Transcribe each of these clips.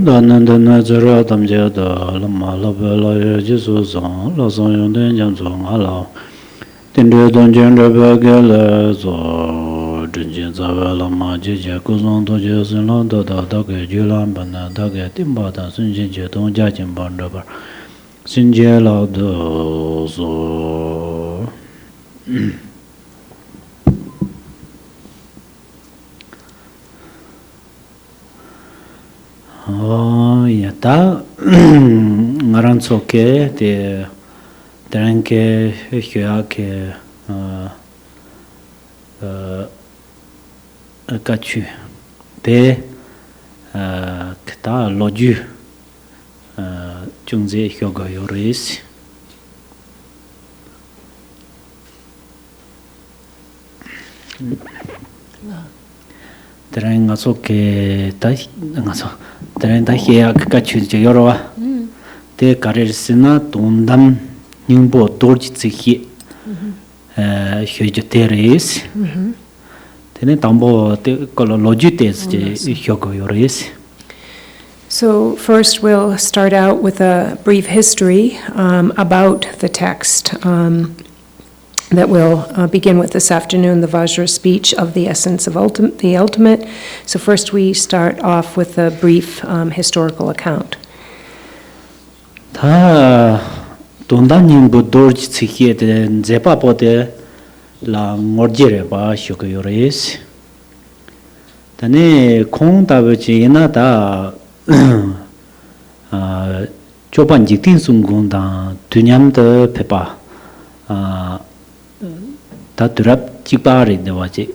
Danandana Zara Tamjada, Lama Labella, Jesus, Lasan Yondan Jamson, Allah, Tinder Dungeon Rebagala, Dungeon Zavella Majija, Kuzon Dodges and Landa, Dagger, Julan Bana, Dagger, Timbata, Sinja, Don Jajin Bandabar, Sinjela, so. Yata Maransoke, the Dranke, Hyake, Kachu, Pe Kata Loju, Jungze Hyoga Yoris. Terengasoke Taso Terentahia Kachu Yorova Te Karesina Tundam Nimbo Dorjitsi Hujateris Tenetambo Colologites Hyogo Yoris. So first we'll start out with a brief history about the text. That will begin with this afternoon, the Vajra speech of the essence of the ultimate. So first we start off with a brief historical account. Ta Tundanin Budorj Tsikie de Zepapote la Morgire ba Shukuyores. Tane Kong Tabuchina da Chopan Jitin Sungunda, Tunyam de Pepa. Taturap Chipari de Waji,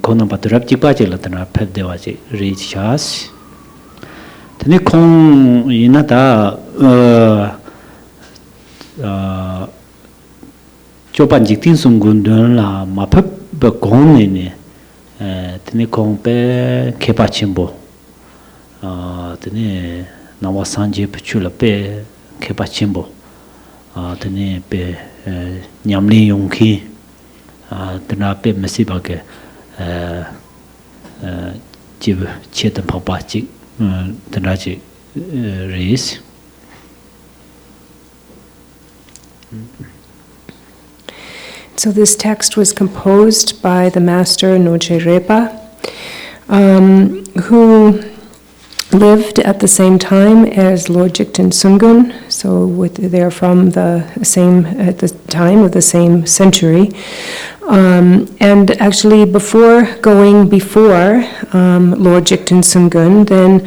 Kona Paturap Chipachi Latana Pep de Waji, Rich Chas. Tenicon Inata Chopan Jitin Sungundun la Mapep Begonini, Tenicon Pe Kepachimbo, Tene Nawasanji Pechula Pe Kepachimbo, Tene Pe Nyamli Yonki. Tena pe masiba ke jib chetan papa chik tena chi reis. So this text was composed by the master Noche Repa, who lived at the same time as Lord Jigten Sungun, so they're from the same, at the time of the same century. And actually before Lord Jigten Sungun, then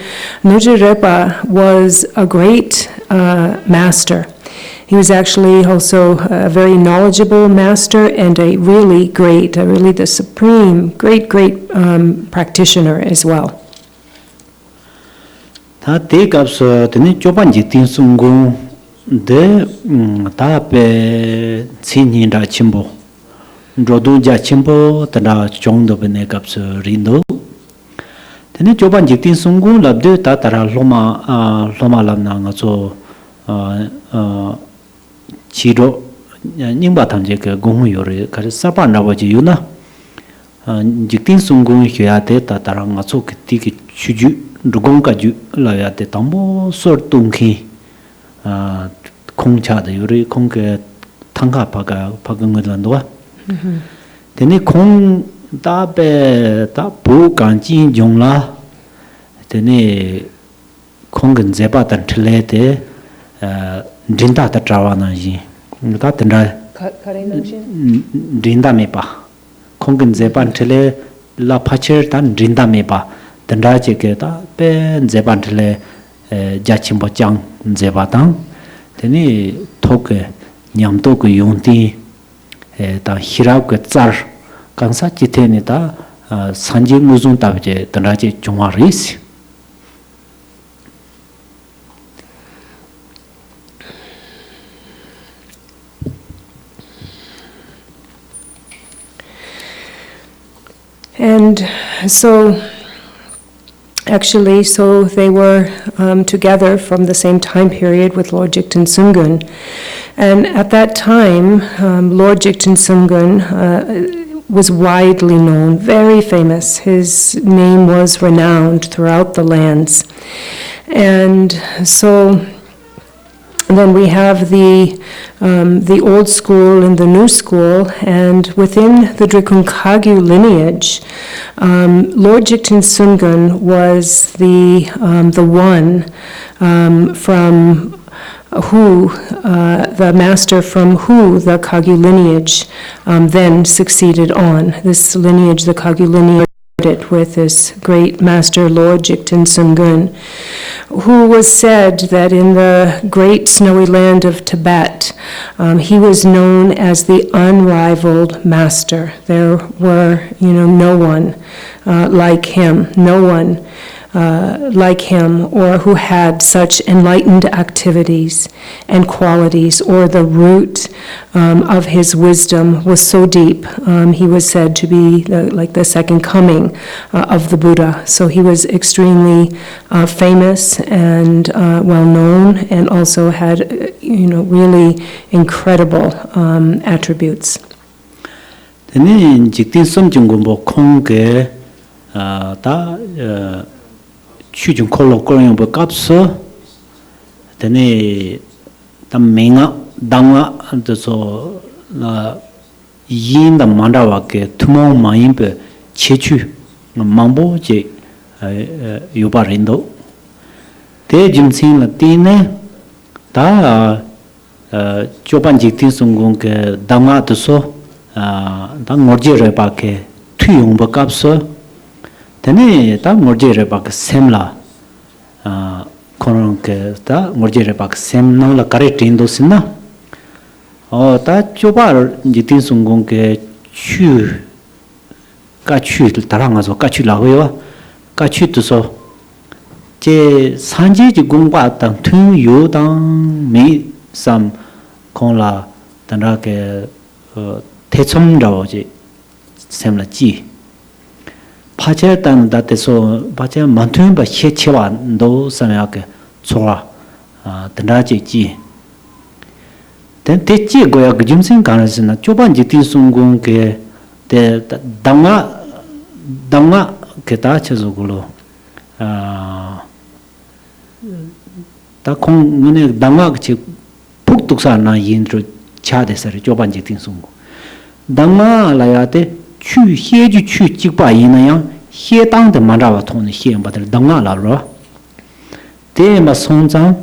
Noje Repa was a great master. He was actually also a very knowledgeable master and a really the supreme, great practitioner as well. Ta te kapso tene chopan Jigten Sungun de ta pe tsini da chimbo. Rodu ja chimbo tana chongdo bene kapso rindo. Tene chopan Jigten Sungun labde ta tara loma lamna ngaso chiro nyingba tamje ke gongu yore kare sapa nawaji yuna. Jigten Sungun hyate ta tara ngaso kiti ki chuju Rugong Kaju Layate Tambo sort Tunki Kong Chad Yuri Kong Tanga Pagangalandwa. Then Kong Tabe Tapu Ganji Jongla Then Kong and Zepa and Telete Dinda Travanaji. Dinda Mepa Kong and Zepa and Tele La Pacher and Dinda Mepa. Tendra Chiketa, Pen Zepantele, jachimbo chang zebatang teni toke nyamto ko yonti ta hirab ke tsar kansa chiteni ta sanji muzun tabje tanaje chungwaris. And so, actually, so they were together from the same time period with Lord Jigten Sungun. And at that time, Lord Jigten Sungun was widely known, very famous. His name was renowned throughout the lands. And so then we have the old school and the new school, and within the Drikung Kagyu lineage, Lord Jigten Sungun was the one from who the master from who the Kagyu lineage then succeeded on. This lineage, the Kagyu lineage, with this great master Lord Jigten Sungun, who was said that in the great snowy land of Tibet, he was known as the unrivaled master. There were, no one like him, no one like him, or who had such enlightened activities and qualities, or the root of his wisdom was so deep. He was said to be like the second coming of the Buddha. So he was extremely famous and well known, and also had, really incredible attributes. Tene jiktin somjungumbo kongge ta chujung kolo koryong bo kapso tene ta menga danga so la yin da mandawa ke tumo mayimbe chechu mambo je yobarindo te jimsin la tine ta chopan jiktin sungong ke danga to so ta ngorje re ba ke tuyong bo kapso tene ta ngorje re ba ke semla konon ke ta ngorje re ba ke sem no la kare tindo sinna ta chopa jiktin sungong ke chu ka chu taranga so ka chu la go ka chu to so je sanje ji gongba tang tu yo dang mi sam kon la tanda ke techom rao je semla ji pache tan da te so pache mantun ba che chewa do samya ke chowa tanda je ji ten te ji go ya gjum sing kan na choban ji ti sunggung ke te danga ke ta che zo gulo ta kong ngene danga che puk tuksa na yin tro cha de sare choban ji ti sunggung danga la ya te chu hie ju chu ji ba yin na yang hie dang de ma ra wa thong ne hie ba de danga la ro te ma song zang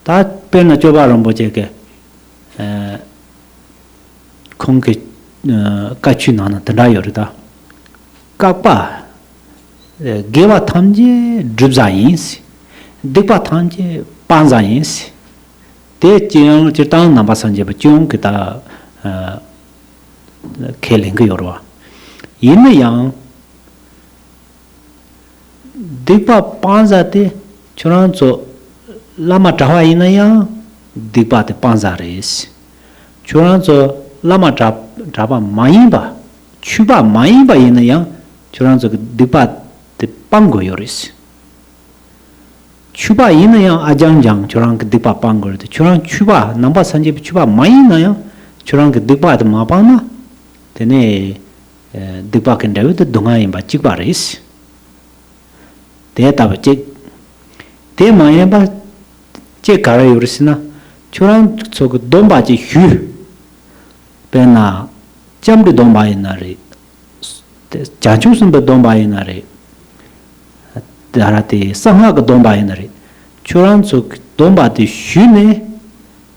ta pe na choba rom bo je ke kong ke ka chu na na da yo da ka pa ge wa tham je drip za yin si de pa tham je pan za yin si te chiang chi tang na ba san je ba chung ke ta ke ling ge yo ro yin yang de pa pan za te churan zo lama trawa yin yang de pa te pan za re si churan zo lama traba mai ba chuba mai ba yin yang churan zo de pa te pang go yo re si chuba yin yang ajang jang churan ke de pa pang go re churan chuba namba san je chuba mai na yang churan ke de pa de ma pa na tene de pa ken de dunga yin ba chik ba re si te ta ba che te ma yin ba che ka re yo re si na churan zo go don ba ji hu pe na cham de don ba yin na re cha chu sun ba don ba yin na re darate sangha ga don ba yin na re churan zo don ba de hu ne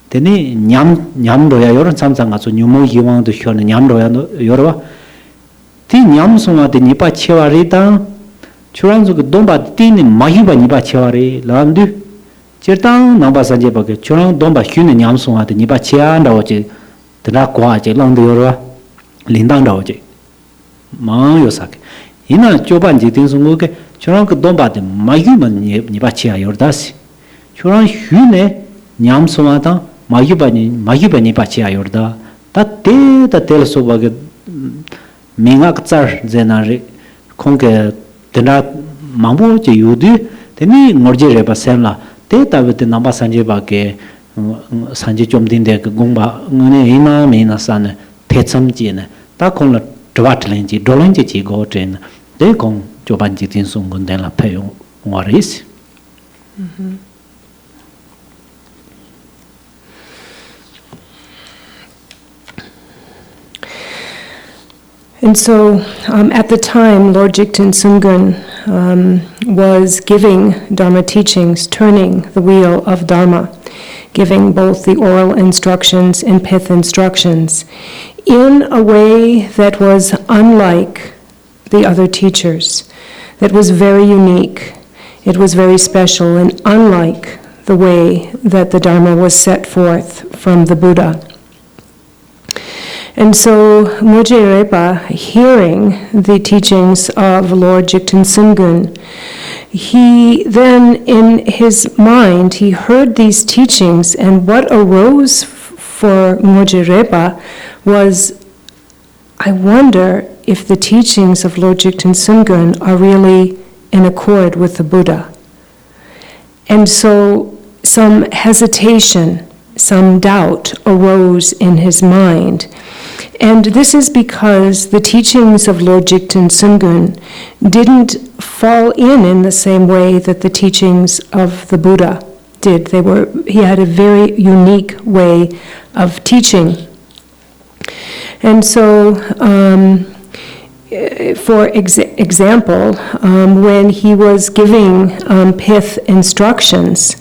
tene nyam ro ya yoron sam sang ga zo nyumo yi wang de hu ne nyam ro ya yo ro ti nyam sung wa de ni pa che wa re ta Churang 그 돈바 띠니 마히바 니바 치와리 람디 Chirtang namba sanje bake churang domba hyuni nyamsunga de nipa chiyan rao che dana kwa che langdo yorwa lindang rao che maang yo sake ina choban je tingsungo ke churang ka domba de mayu man nipa chiya yordasi churang hyuni nyamsunga tang mayu ba nipa chiya yorda ta tel so bake minga ktsar zena re kongke dana mambu che yudu teni ngorje reba senla te tabete namba sanje bake sanje chomdinde gongba ngene ina mena san te chamji ne ta kong la dwat lenji dolenji ji go ten de kong joban ji tin sung gon den la payong waris. And so at the time, Lord Jigten Sungön was giving Dharma teachings, turning the wheel of Dharma, giving both the oral instructions and pith instructions in a way that was unlike the other teachers, that was very unique. It was very special and unlike the way that the Dharma was set forth from the Buddha. And so Moje Repa, hearing the teachings of Lord Jigten Sungön, he then in his mind, he heard these teachings, and what arose for Moje Repa was, I wonder if the teachings of Lord Jigten Sungön are really in accord with the Buddha. And so some hesitation, some doubt arose in his mind. And this is because the teachings of Lord Jigten Sungön didn't fall in the same way that the teachings of the Buddha did. He had a very unique way of teaching. And so, for example, when he was giving pith instructions,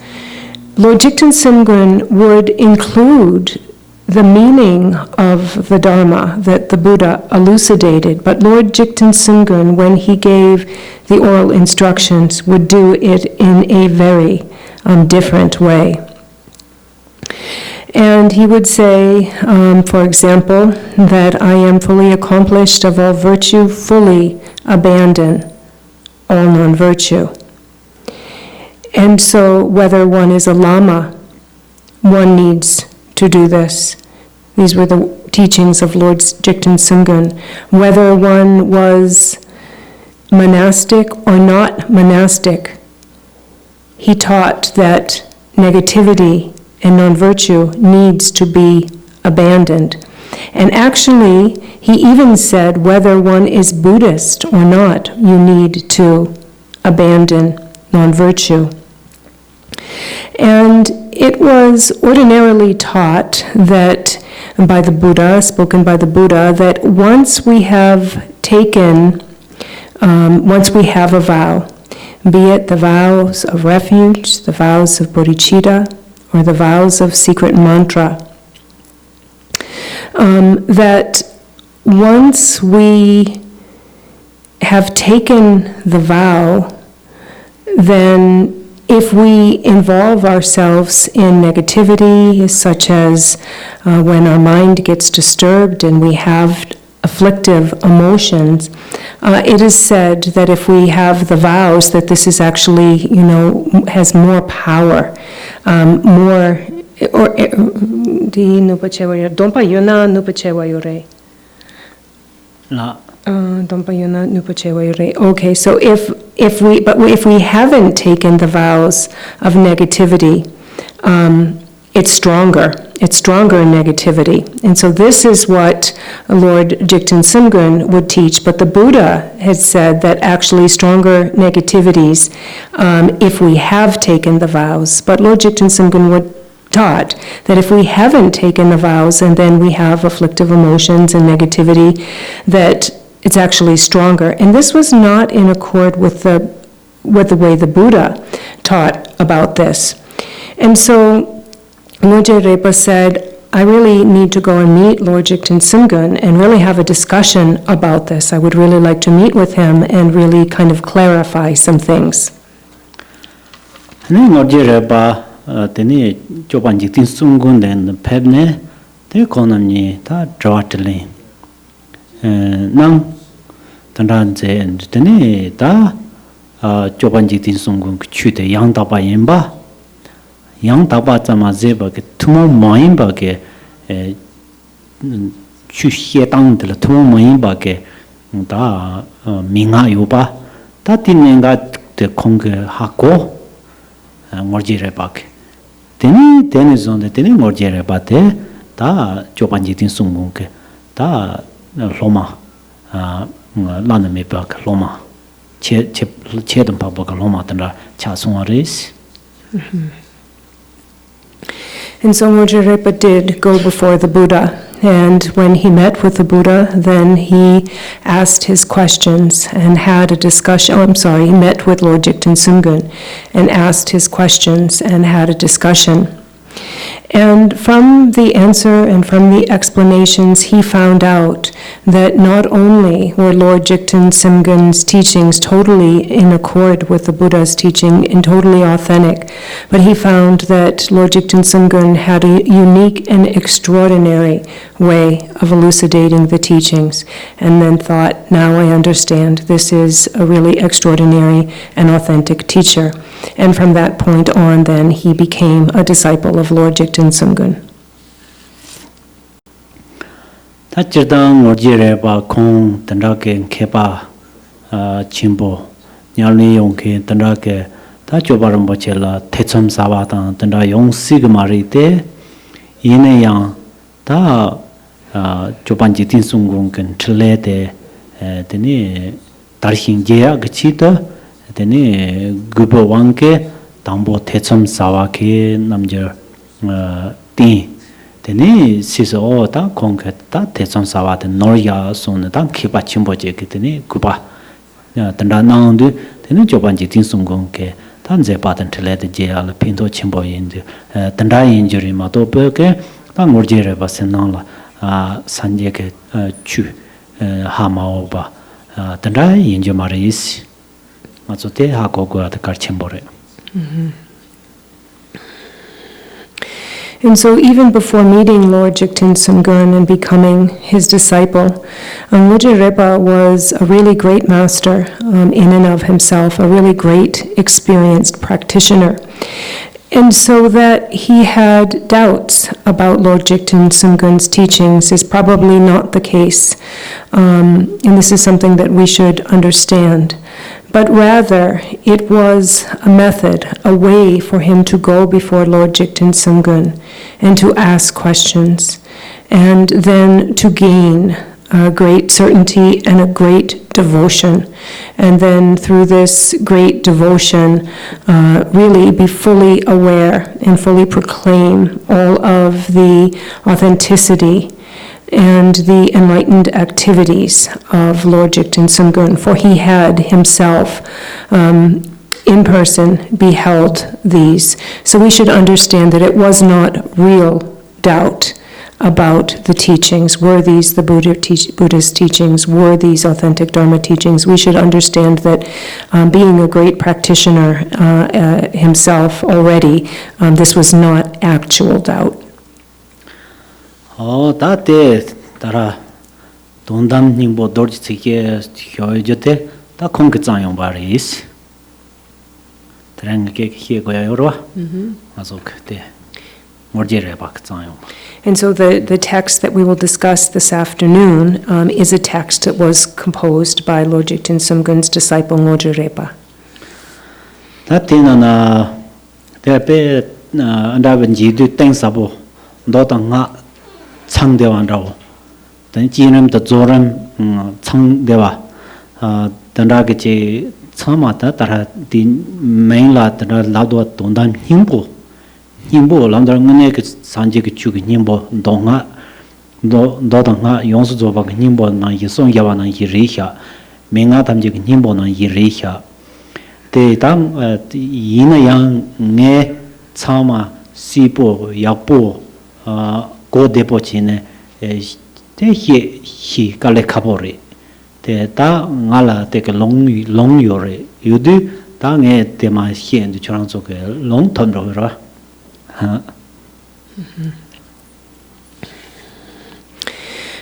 Lord Jigten Sungön would include the meaning of the Dharma that the Buddha elucidated, but Lord Jigten Sungön, when he gave the oral instructions, would do it in a very different way. And he would say, for example, that I am fully accomplished of all virtue, fully abandon all non-virtue. And so whether one is a lama, one needs to do this. These were the teachings of Lord Jigten Sungön. Whether one was monastic or not monastic, he taught that negativity and non-virtue needs to be abandoned. And actually, he even said whether one is Buddhist or not, you need to abandon non-virtue. And it was ordinarily taught that by the Buddha, spoken by the Buddha, that once we have a vow, be it the vows of refuge, the vows of bodhicitta, or the vows of secret mantra, that once we have taken the vow, then if we involve ourselves in negativity, such as when our mind gets disturbed and we have afflictive emotions, it is said that if we have the vows, that this is actually, has more power, more. Di nupachewa dompa yuna nupachewa yore. Dompa yuna nupachewa yore. Okay, so if we haven't taken the vows of negativity, it's stronger. It's stronger in negativity. And so this is what Lord Jigten Sungön would teach. But the Buddha had said that actually stronger negativities if we have taken the vows. But Lord Jigten Sungön would taught that if we haven't taken the vows and then we have afflictive emotions and negativity, that it's actually stronger. And this was not in accord with the way the Buddha taught about this. And so Moje Repa said, I really need to go and meet Lord Jigten Sumgun and really have a discussion about this. I would really like to meet with him and really kind of clarify some things. Teni Joban Jigten Sumgun then Pebne, the economy, that Drawatling. Nang Tandanze and Teni, da Joban Jigten Sumgun, Chute, Yang Taba Yemba. Yang Taba Zamazeba, Tumo Moimba, Chushie Tang, the Tumo Moimba, da Minga Yuba, that didn't got the Kong Hako, Morjirebak. Then is on the Teni Morjirebate, da Joban Jigten Sumgun, da Loma, Lanamebak, Loma, Chedum Pabaka Loma, Tanda Chasuaris. And so Morjirepa did go before the Buddha, and when he met with the Buddha, then he asked his questions and had a discussion. He met with Lord Jigten Sumgun and asked his questions and had a discussion. And from the answer and from the explanations, he found out that not only were Lord Jigten Sumgun's teachings totally in accord with the Buddha's teaching and totally authentic, but he found that Lord Jigten Sumgun had a unique and extraordinary way of elucidating the teachings, and then thought, now I understand, this is a really extraordinary and authentic teacher. And from that point on, then, he became a disciple of Lord Jigten Sumgun. Tachidang Morjireba Kong Tandake Kepa Chimbo Nyali Yonke Tandake Tachobarambochela Techam Savatan Tanda Yong Sigmarite Ine Yang Ta Joban Jigten Sumgun can Chilete Tene Tarshin Jea Gachita Tene Gubo Wanke Tambo Techam Savake Namjer Tin Tene Siso Ta Conceta Techam Savate Noria Son Ta Kipa Chimbo Jekitene Guba Tanda Nandu Tene Joban Jigten Sumgun ke Tanze Patan Telete Jea Pinto Chimbo Indu Tanda Injury Mato Perke Tang Morjere Basenala Sanjeke Chu Hamaoba Tanda Inju Maris Matsote Hakogo at the Garchen. And so even before meeting Lord Jigten Sumgun and becoming his disciple, Morjirepa was a really great master in and of himself, a really great experienced practitioner. And so that he had doubts about Lord Jigten Sumgun's teachings is probably not the case. And this is something that we should understand. But rather, it was a method, a way for him to go before Lord Jigten Sumgun and to ask questions, and then to gain a great certainty and a great devotion. And then through this great devotion, really be fully aware and fully proclaim all of the authenticity and the enlightened activities of Lord Jigten Sumgun, for he had himself in person beheld these. So we should understand that it was not real doubt about the teachings. Were these the Buddhist teachings? Were these authentic Dharma teachings? We should understand that being a great practitioner himself already, this was not actual doubt. Tate Tara Dondam Nimbo Dorjike Hyojote, Ta Kongzang Baris. Trangake Hiegoyora, Azok de Morjirebak Zayom. And so the text that we will discuss this afternoon is a text that was composed by Lord Jigten Sumgun's disciple Morjirepa. Tatina there be Andavanji thanks abo Dotanga Changdewan then Jinam the Zoram Changdeva Dandagachi Chamata that the main lot that Lado Dondan Himbo Landanek Sanjik Chuk Nimbo Donga Dodanga Yonsova Nimbo na Yison Yavana Yirisha Menga Tamjik Nimbo na Yirisha Te Tam Yina Yang Ne Chama Sipo Yapo go depochine te he kale kapore te ta ngala te long yore yudu ta nge te ma hien du chang so ke long ton ro ra ha.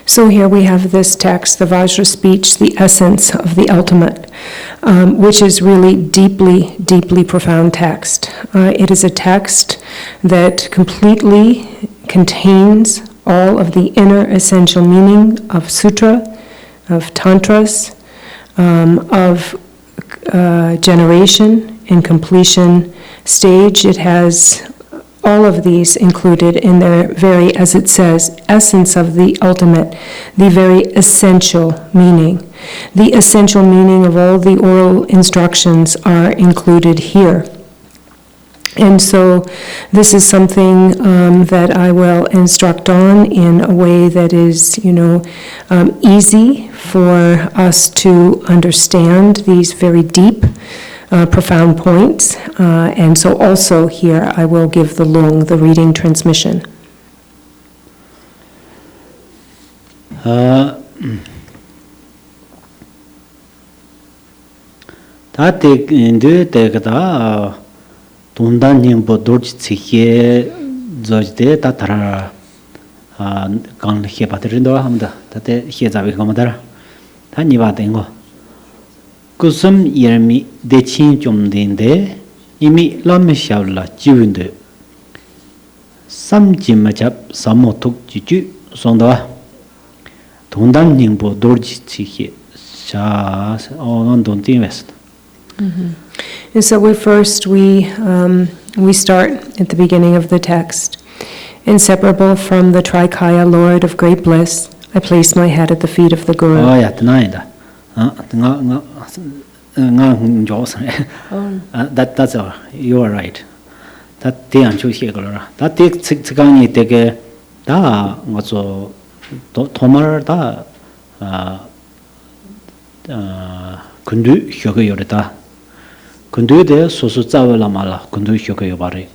So here we have this text, the Vajra speech, the essence of the ultimate, which is really deeply, deeply profound text. It is a text that completely contains all of the inner essential meaning of sutra, of tantras, of generation and completion stage. It has all of these included in their very, as it says, essence of the ultimate, the very essential meaning. The essential meaning of all the oral instructions are included here. And so this is something that I will instruct on in a way that is, easy for us to understand these very deep, profound points. And so also here I will give the lung, the reading transmission. Tundan Khenpo dorj tsikhe zojde ta tara gang he patrindo hamda tate he zabe kamadara ta niba dengo kusum yermi dechin chomdinde imi lam shavla jiwinde samjimachap samotuk jiju sonda Tundan Khenpo dorj tsikhe sha on don't invest. And so we start at the beginning of the text. Inseparable from the Trikaya Lord of great bliss, I place my head at the feet of the Guru. Oh yeah, tonight. That's all. You are right. That they are choosing. That takes Tsigani take da also Tomar da Kundu Shoga Yorita. Kundu de Sosu Zavala Mala, Kundu Shoga Yobari.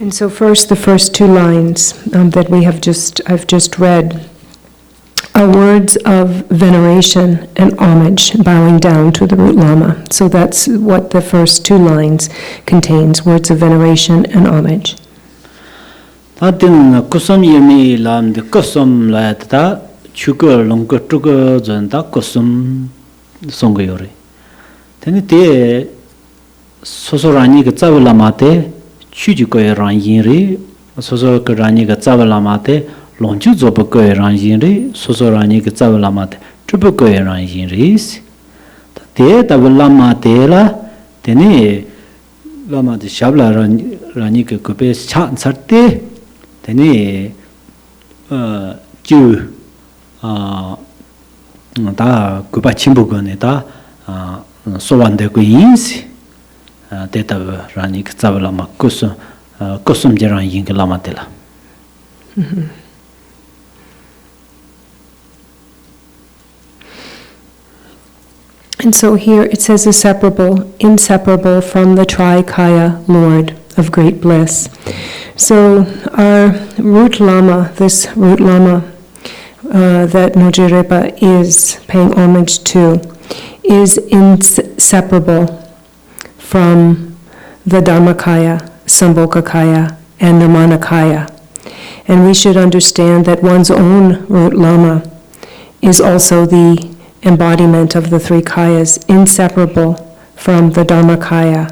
And so first, the first two lines that I've just read are words of veneration and homage, bowing down to the root Lama. So that's what the first two lines contains, words of veneration and homage. Tatin kusum yemi lam de kusum la ta chuko longko tuko zanda kusum songo yore. Teni te sosorani ke tsavala mate chuji ko ran yinri sosor ke rani ke tsavala mate longchu zopo ko ran yinri sosorani ke tsavala mate chupo ko ran yinri. Te tabala mate la teni lama de shabla rani ke kope chan sarte teni ju da kupa chimbu gone da sovande ko yinsi deta rani ke tsavala ma kusum jeran yin ke lama tela. And so here it says inseparable from the Trikaya Lord of great bliss. So our root Lama, this root Lama that Nojirepa is paying homage to, is inseparable from the Dharmakaya, Sambhogakaya, and Nirmanakaya. And we should understand that one's own root Lama is also the embodiment of the three kayas, inseparable from the Dharmakaya.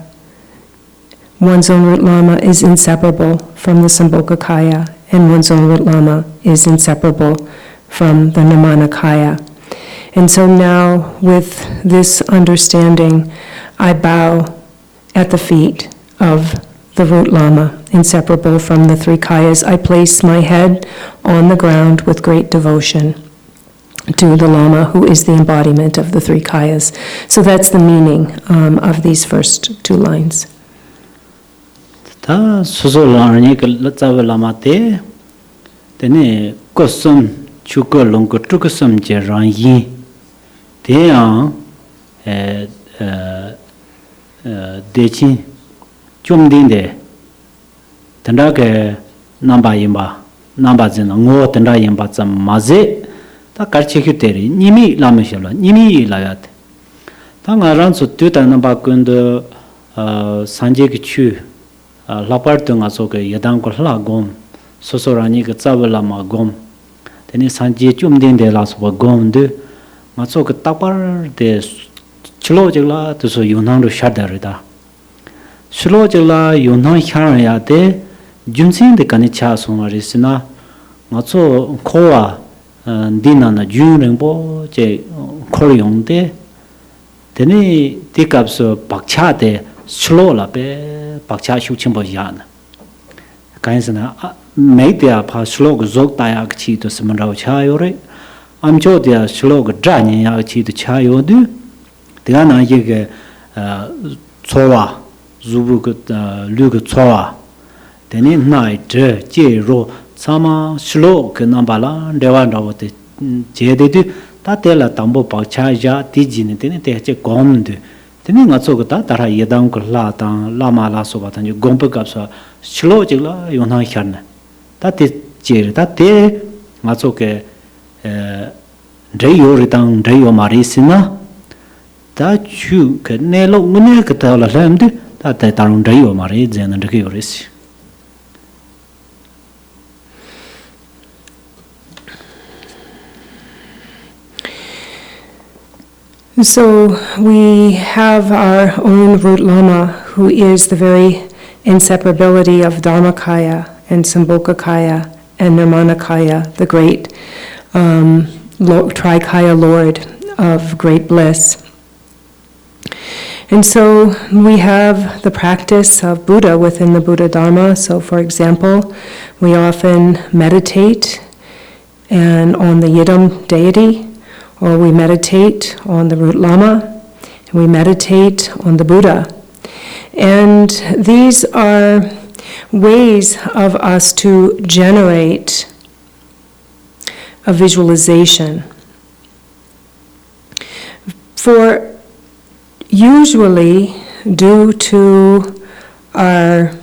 One's own root Lama is inseparable from the Sambhogakaya, and one's own root Lama is inseparable from the Nirmanakaya. And so now, with this understanding, I bow at the feet of the root Lama, inseparable from the three kayas. I place my head on the ground with great devotion to the Lama, who is the embodiment of the three kayas. So that's the meaning of these first two lines. Ta suso larni ke latsawa lama te tene kosum chuko longko trukusum je rangi te yang dechin 좀 된데 된다게 남바 임바 남바진 ngo 된다 임바 좀 맞에 다 가르치기 때리 님이 라면실라 님이 라야 돼 당아란서 뜻하는 바꾼데 산제기 추 라파르등 아소게 여당고 라곰 소소라니 그 잡을라마 곰 되니 산제 좀 된데라서 곰데 맞소 그 딱발데 슬로질라 도서 윤항로 샤다르다 슬로질라 윤항 향해야 돼 준신데 간이 차송아리스나 맞소 코와 디나나 준랭보 제 코리용데 되니 디캅서 박차데 슬로라베 박차 휴침보야나 간스나 메디아 파 슬로그 족다야 치도 스먼라고 차요레 암초디아 슬로그 드라니야 치도 차요드 대가나 이게 초와 주부그 류그 초와 되니 나이트 제로 사마 슬로그 남발라 대완다고데 제데디 다텔라 담보 박차야 디지네 되니 대체 곰데 되니 나초가 따라 예당 걸라당 라마라 소바탄 곰백갑서 슬로지라 요나 샤나 다테 제르 다테 나초게 레요르당 레요 마리스나 다추 그네로 문에 그타라 람데 다테 다룬 레요 마리 제는 레요리스 So we have our own root lama, who is the very inseparability of Dharmakaya and Sambhogakaya and Nirmanakaya, the great Trikaya Lord of great bliss. And so we have the practice of Buddha within the Buddha Dharma. So for example, we often meditate and on the Yidam deity, or we meditate on the root lama, and we meditate on the Buddha. And these are ways of us to generate a visualization. For usually, due to our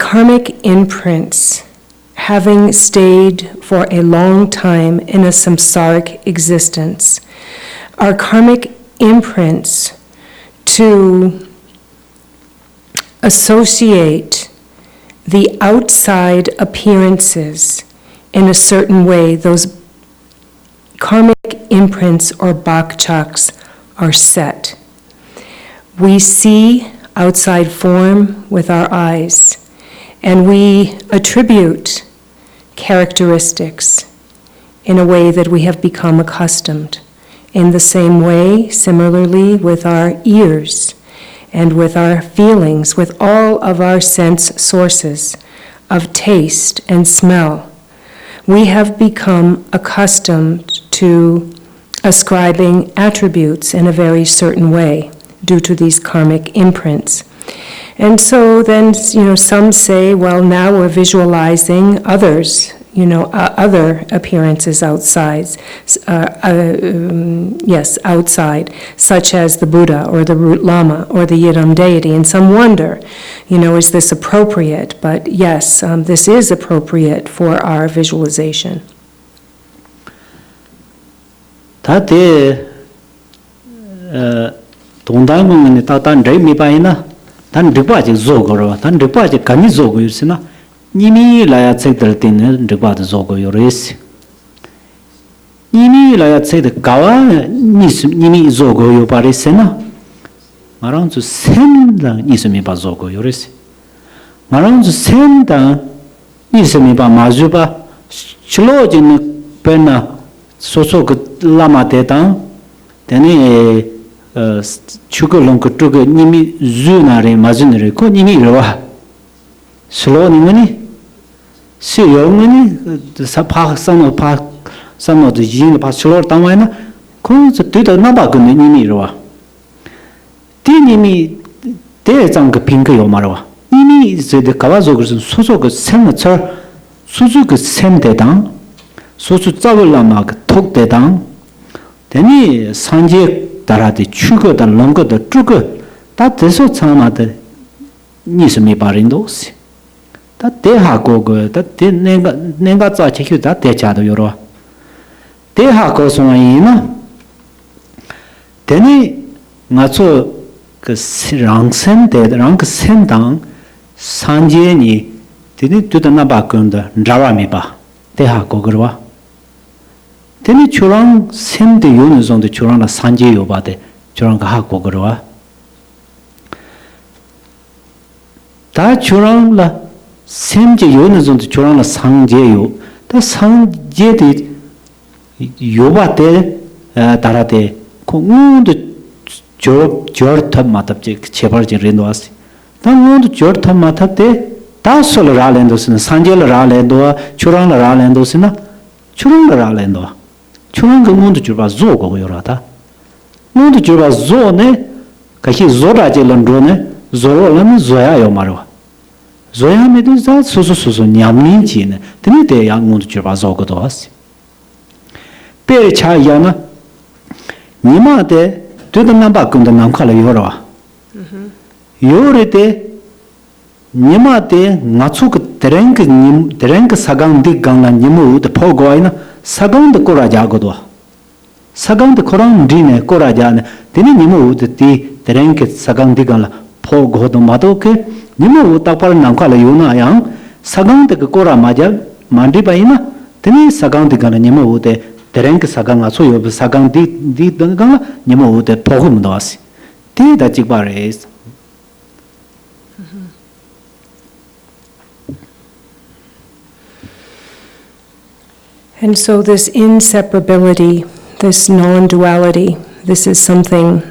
karmic imprints, having stayed for a long time in a samsaric existence, our karmic imprints to associate the outside appearances in a certain way, those karmic imprints or bakchaks are set. We see outside form with our eyes, and we attribute characteristics in a way that we have become accustomed. In the same way, similarly, with our ears and with our feelings, with all of our sense sources of taste and smell, we have become accustomed to ascribing attributes in a very certain way due to these karmic imprints. And so then, some say, well, now we're visualizing others, other appearances outside, outside, such as the Buddha or the root lama or the Yidam deity. And some wonder, is this appropriate? But yes, this is appropriate for our visualization. Tate 동당문에 따단 레미바이나 단 르바지 조고로 단 르바지 간이 조고였으나 님이 라야 책들 때는 르바도 조고요레스 님이 라야 책들 가와 님이 조고요 바레스나 마랑주 샘당 니스미 바 조고요레스 마랑주 샘당 니스미 바 마주바 슬로진 페나 소소 라마 대당 되니 추글롱크 투게 님이 주나레 마즈네레 코 님이 이러와 슬로니머니 시용머니 사파상노 파 상노도 yin 파 슬로 당와이나 코저 되다 나바근데 님이 이러와 디님이 대장 그 핑크 요마라와 님이 이제 가와서 그슨 소소그 생처 수주 그 샘대당 소수 짜블라마 그 톡대당 되니 산지 darade chugo da longo da trugo ta deso chama de nismi barindosi ta deha gogo ta de nenga za chekyu da de cha do yoro deha go so ina deni ngacho 그 랑센데 랑센당 산제니 드니 두다나 바꾼다 라와미바 대하 고그와 드니 초랑 센데 요는zon데 초랑나 산제 요바데 초랑가 하고 그러와 다 초랑라 센제 요는zon데 초랑나 상제요 다 상제데 요바데 다라데 공무도 jorta matapje chebarje rendoasi tamundu jorta matapte tasol ralendosina sanjel ralendo churang ralendosina churang ralendo churang mundu juba zo go yorata mundu juba zo ne kahi zora je londone zoro lan zoya yo marwa zoya medu za susu nyamnin ji ne tini de yang mundu juba zo go doasi pe cha yana nima de the number kunda namkhala yorwa yorete nimate ngatsuk tereng sagang dik gangla nimu de pogoina sagang de koraja godo sagang de korang dine koraja ne tini nimu de ti tereng sagang dik gangla pogodo madoke nimu tapar namkhala yona yang sagang de kora maja mandi baina tini sagang dik gangla nimu de tereng sagang aso yob sagang di danga nimo de pogum doasi ti da chikbares And so this inseparability, this non-duality, this is something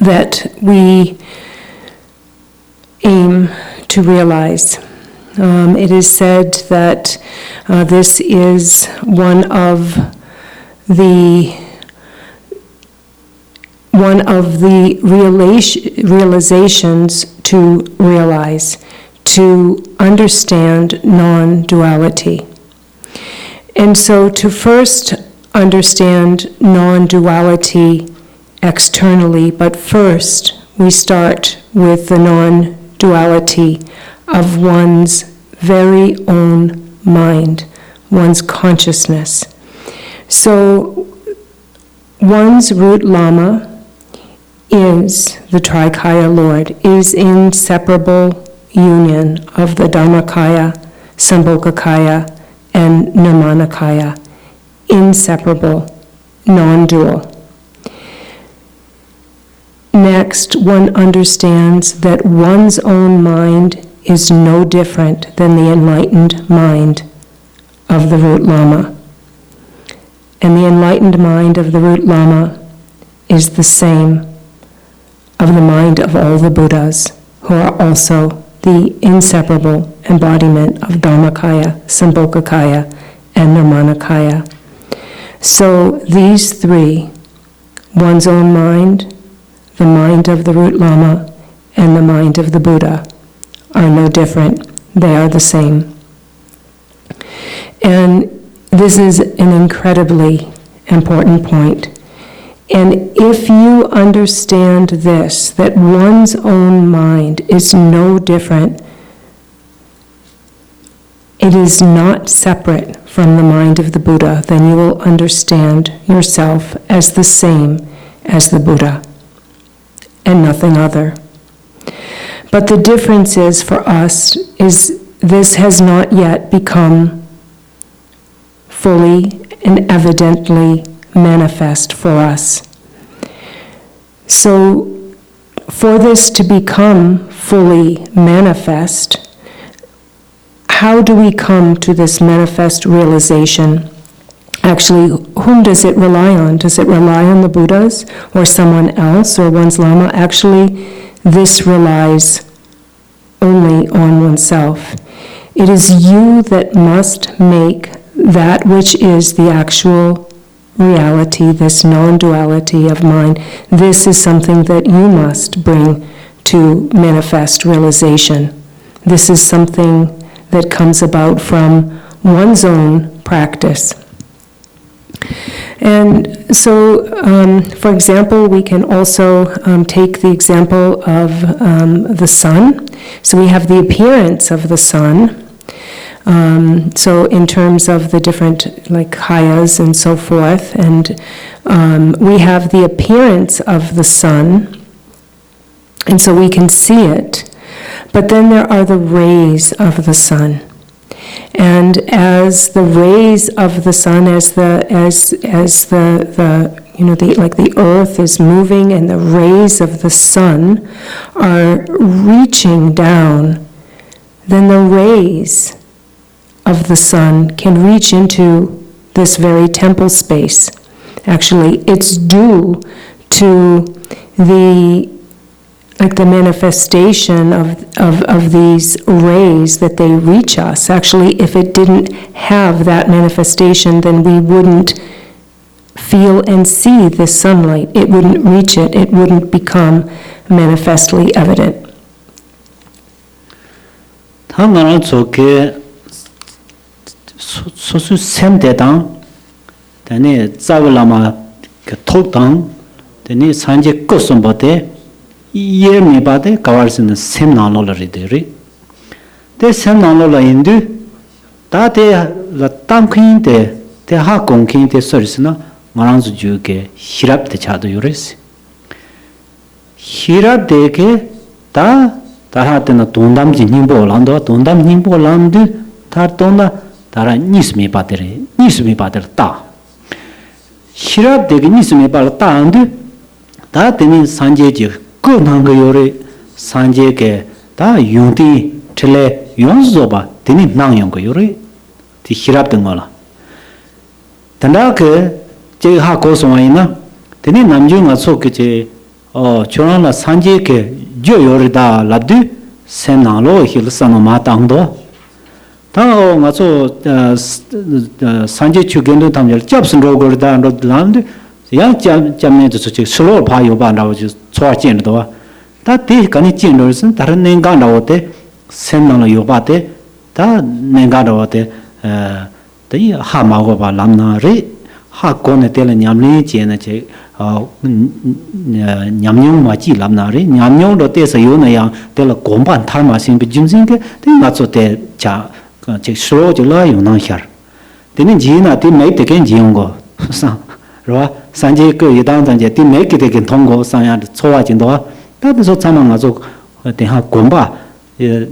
that we aim to realize. It is said that this is one of the realizations to realize, to understand non-duality. And so to first understand non-duality externally, but first we start with the non-duality of one's very own mind, one's consciousness. So one's root Lama is the Trikaya Lord, is inseparable union of the Dhammakaya, Sambhogakaya, and Nirmanakaya, inseparable, non-dual. Next, one understands that one's own mind is no different than the enlightened mind of the root Lama. And the enlightened mind of the root Lama is the same of the mind of all the Buddhas, who are also the inseparable embodiment of Dhammakaya, Sambhogakaya, and Nirmanakaya. So these three, one's own mind, the mind of the root Lama, and the mind of the Buddha, are no different. They are the same. And this is an incredibly important point. And if you understand this, that one's own mind is no different, it is not separate from the mind of the Buddha, then you will understand yourself as the same as the Buddha, and nothing other. But the difference is, for us, is this has not yet become fully and evidently manifest for us. So, for this to become fully manifest, how do we come to this manifest realization? Actually, whom does it rely on? Does it rely on the Buddhas or someone else or one's Lama? Actually, this relies only on oneself. It is you that must make that which is the actual reality, this non-duality of mind. This is something that you must bring to manifest realization. This is something that comes about from one's own practice. And so, for example, we can also take the example of the sun. So we have the appearance of the sun. So in terms of the different like kayas and so forth, and we have the appearance of the sun, and so we can see it. But then there are the rays of the sun. And as the rays of the sun, as the earth is moving and the rays of the sun are reaching down, then the rays of the sun can reach into this very temple space. Actually, it's due to the manifestation of these rays that they reach us. Actually, if it didn't have that manifestation, then we wouldn't feel and see the sunlight. It wouldn't reach it. It wouldn't become manifestly evident. 소수 샘대당 되네 자블라마 그 톡당 되네 산제 꽃선바데 이에미바데 가war스는 샘나로르리데리 데 샘나로라인데 다데 라탐퀸데 대하공킨데 서리스나 마랑주 주게 히랍데 차도 요레스 히랍데게 다하테나 돈담지 님보란도 돈담 님보란데 다돈다 다라 니스미 바데레 다 히랍 데게 니스미 바르다 안데 다 데니 산제지 고난거 요레 산제게 다 용디 틀레 용조바 데니 낭용거 요레 디 히랍 등거라 단다게 제 하고소와이나 데니 남중아 소케제 조나나 산제게 조요르다 라드 세나로 힐사노 마당도 다 가서 산제 추견도 담절 잡슨 로거다 로드란드 야 잠내도 저 슬로 봐요 봐라고 좋아진도 다 대간이 진로선 다른 nen가 나오대 샘나로 요바대 다 nen가 나오대 대 하마고 봐 람나리 하고네 텔 냠리 제네 제 냠뇽 마치 람나리 냠뇽도 때서 요나야 텔 공반 타마신 비짐신게 대 맞소대 자 제 슬로 줄라 요나샤 되는 지나 티 메이트 겐 지용고 사 로아 산제 그 이당단제 티 메이트 되게 통고 상야 초와진도 다도 참만 가서 대하 공바 예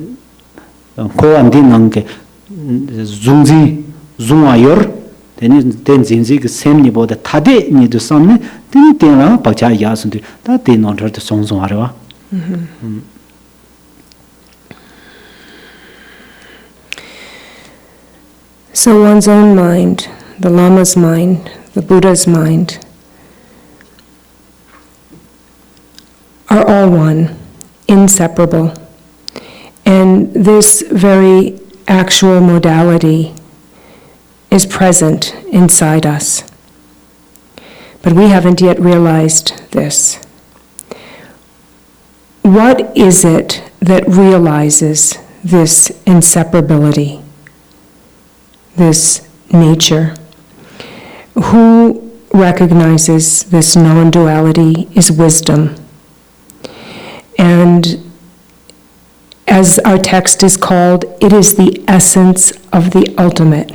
고안디는 게 중지 중아여 되는 덴진지 그 셈니보다 타데 니도 섬네 되는 때나 박자 야선데 다 되는어도 송송하려 So one's own mind, the Lama's mind, the Buddha's mind, are all one, inseparable. And this very actual modality is present inside us. But we haven't yet realized this. What is it that realizes this inseparability? This nature? Who recognizes this non-duality is wisdom. And as our text is called, it is the essence of the ultimate.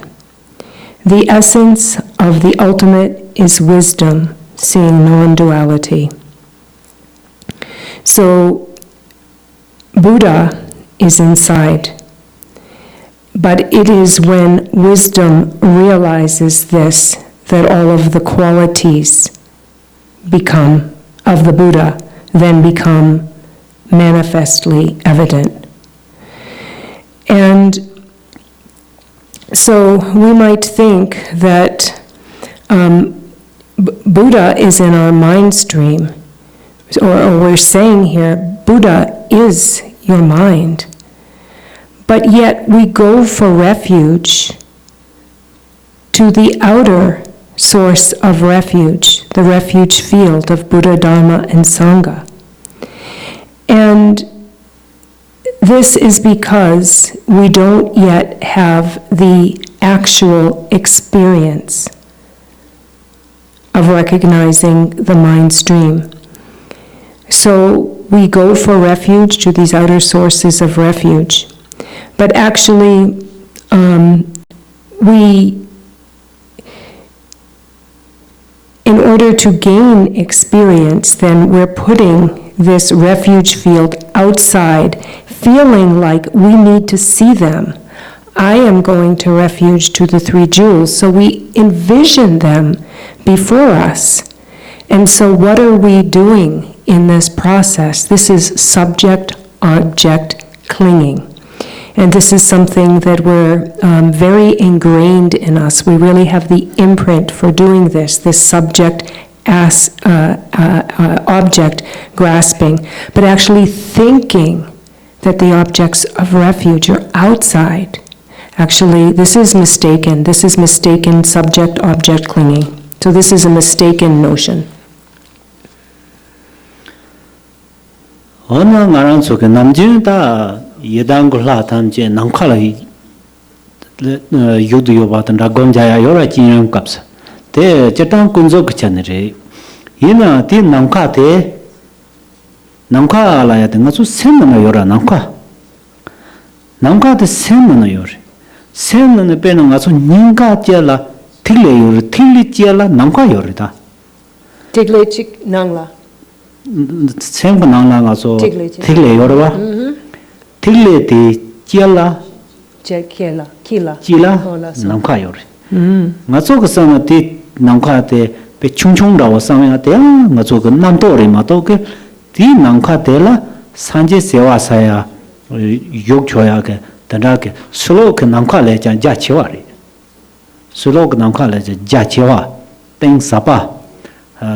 The essence of the ultimate is wisdom, seeing non-duality. So Buddha is inside. But it is when wisdom realizes this that all of the qualities of the Buddha then become manifestly evident. And so we might think that Buddha is in our mind stream, or we're saying here, Buddha is your mind. But yet we go for refuge to the outer source of refuge, the refuge field of Buddha, Dharma, and Sangha. And this is because we don't yet have the actual experience of recognizing the mind stream. So we go for refuge to these outer sources of refuge. But actually, in order to gain experience, then we're putting this refuge field outside, feeling like we need to see them. I am going to refuge to the three jewels. So we envision them before us. And so what are we doing in this process? This is subject-object clinging. And this is something that we're very ingrained in us. We really have the imprint for doing this subject as object grasping, but actually thinking that the objects of refuge are outside. Actually, this is mistaken. This is mistaken subject-object clinging. So this is a mistaken notion. Ona ngaran so ke namjin ta yedang gula tamje namkhala yudu yobatan ragom jaya yora chinyam kaps te chetang kunzo kchanre ina ti namkha te namkha la ya de ngasu sen na yora namkha te sen na yore sen na pe na ngasu ninga chela thile yore thili chela namkha yore ta Tigle chik nangla. Sen nangla ngaso thile yore ba Tigle te chiala Kila namkha yore ngaso ka sama te namkha te pe chung rawa sama te ngaso ka namto re ma to ke ti namkha te la sanje sewa saya yog choya ke tanda ke slow ke namkha le jan ja chewa re slow ke namkha le ja chewa teng sapa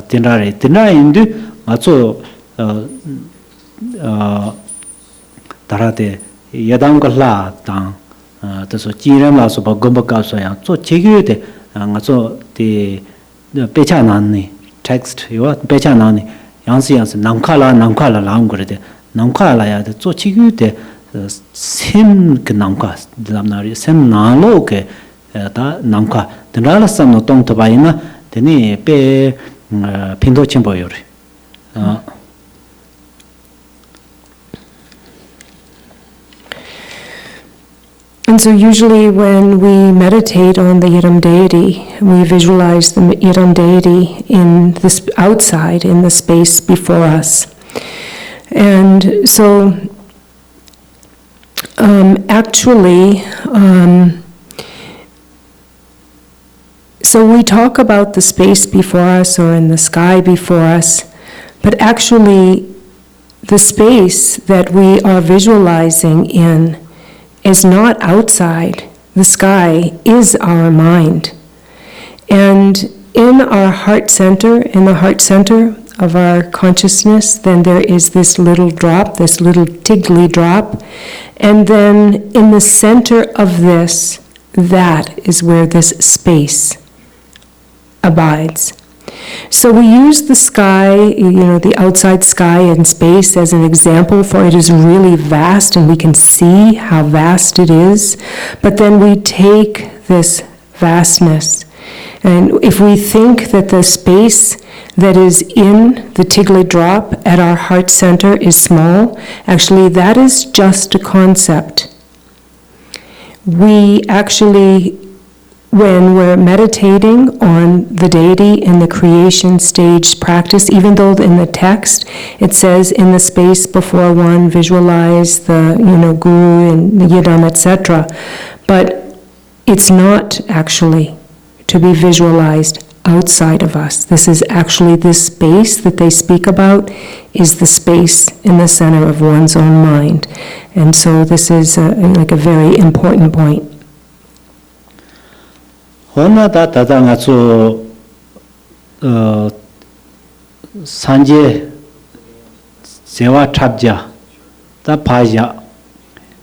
tenda re tenda indu ngaso tarate yadang la tang so jiren la so ba gomba ka so yang so chegyu de nga so de pecha nan ni text yo pecha nan ni yang si namkha la lang gre de namkha la ya de so chegyu de sem ke namkha lam na ri sem na lo ke da namkha de la sam no tong to ba ina de ni pe pindo chimbo yo re And so usually when we meditate on the Yidam deity, we visualize the Yidam deity in this outside, in the space before us. And so so we talk about the space before us or in the sky before us, but actually the space that we are visualizing in is not outside. The sky is our mind. And in our heart center, in the heart center of our consciousness, then there is this little drop, this little tigly drop. And then in the center of this, that is where this space abides. So we use the sky, the outside sky and space as an example, for it is really vast and we can see how vast it is. But then we take this vastness, and if we think that the space that is in the tigly drop at our heart center is small, actually that is just a concept. We actually, when we're meditating on the deity in the creation stage practice, even though in the text it says in the space before one visualize the guru and the yidam, etc., but it's not actually to be visualized outside of us. This is actually this space that they speak about is the space in the center of one's own mind. And so this is a very important point. Hona da nga so sanje sewa chapja da phaja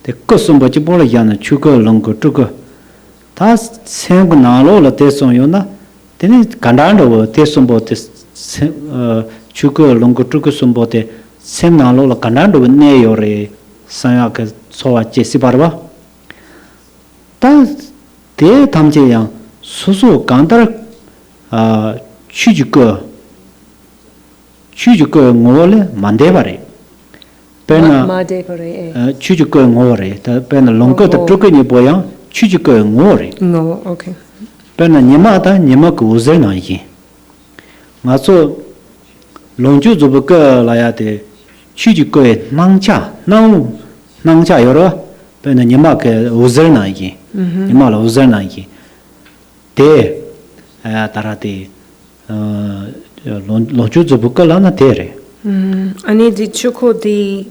de kusumbo chi bola yana chuko longo tuko ta seng na lo la te son yona teni kandando te sumbo te chuko longo tuko sumbo te sem na lo la kandando ne yore sanya ke sowa che sibarwa ta te tamje yang 수수 간달 추주거 ngole mandebare pena 추주거 ngore ta pena longko ta trukni boyang 추주거 ngore No, okay. pena nyamata nyamaku uzerna yi ngaso longju zubuka layate 추주거 nangcha yoro pena nyamake uzerna yi nyamala uzerna yi te tarate longju zubuka lana tere Ani di chuko di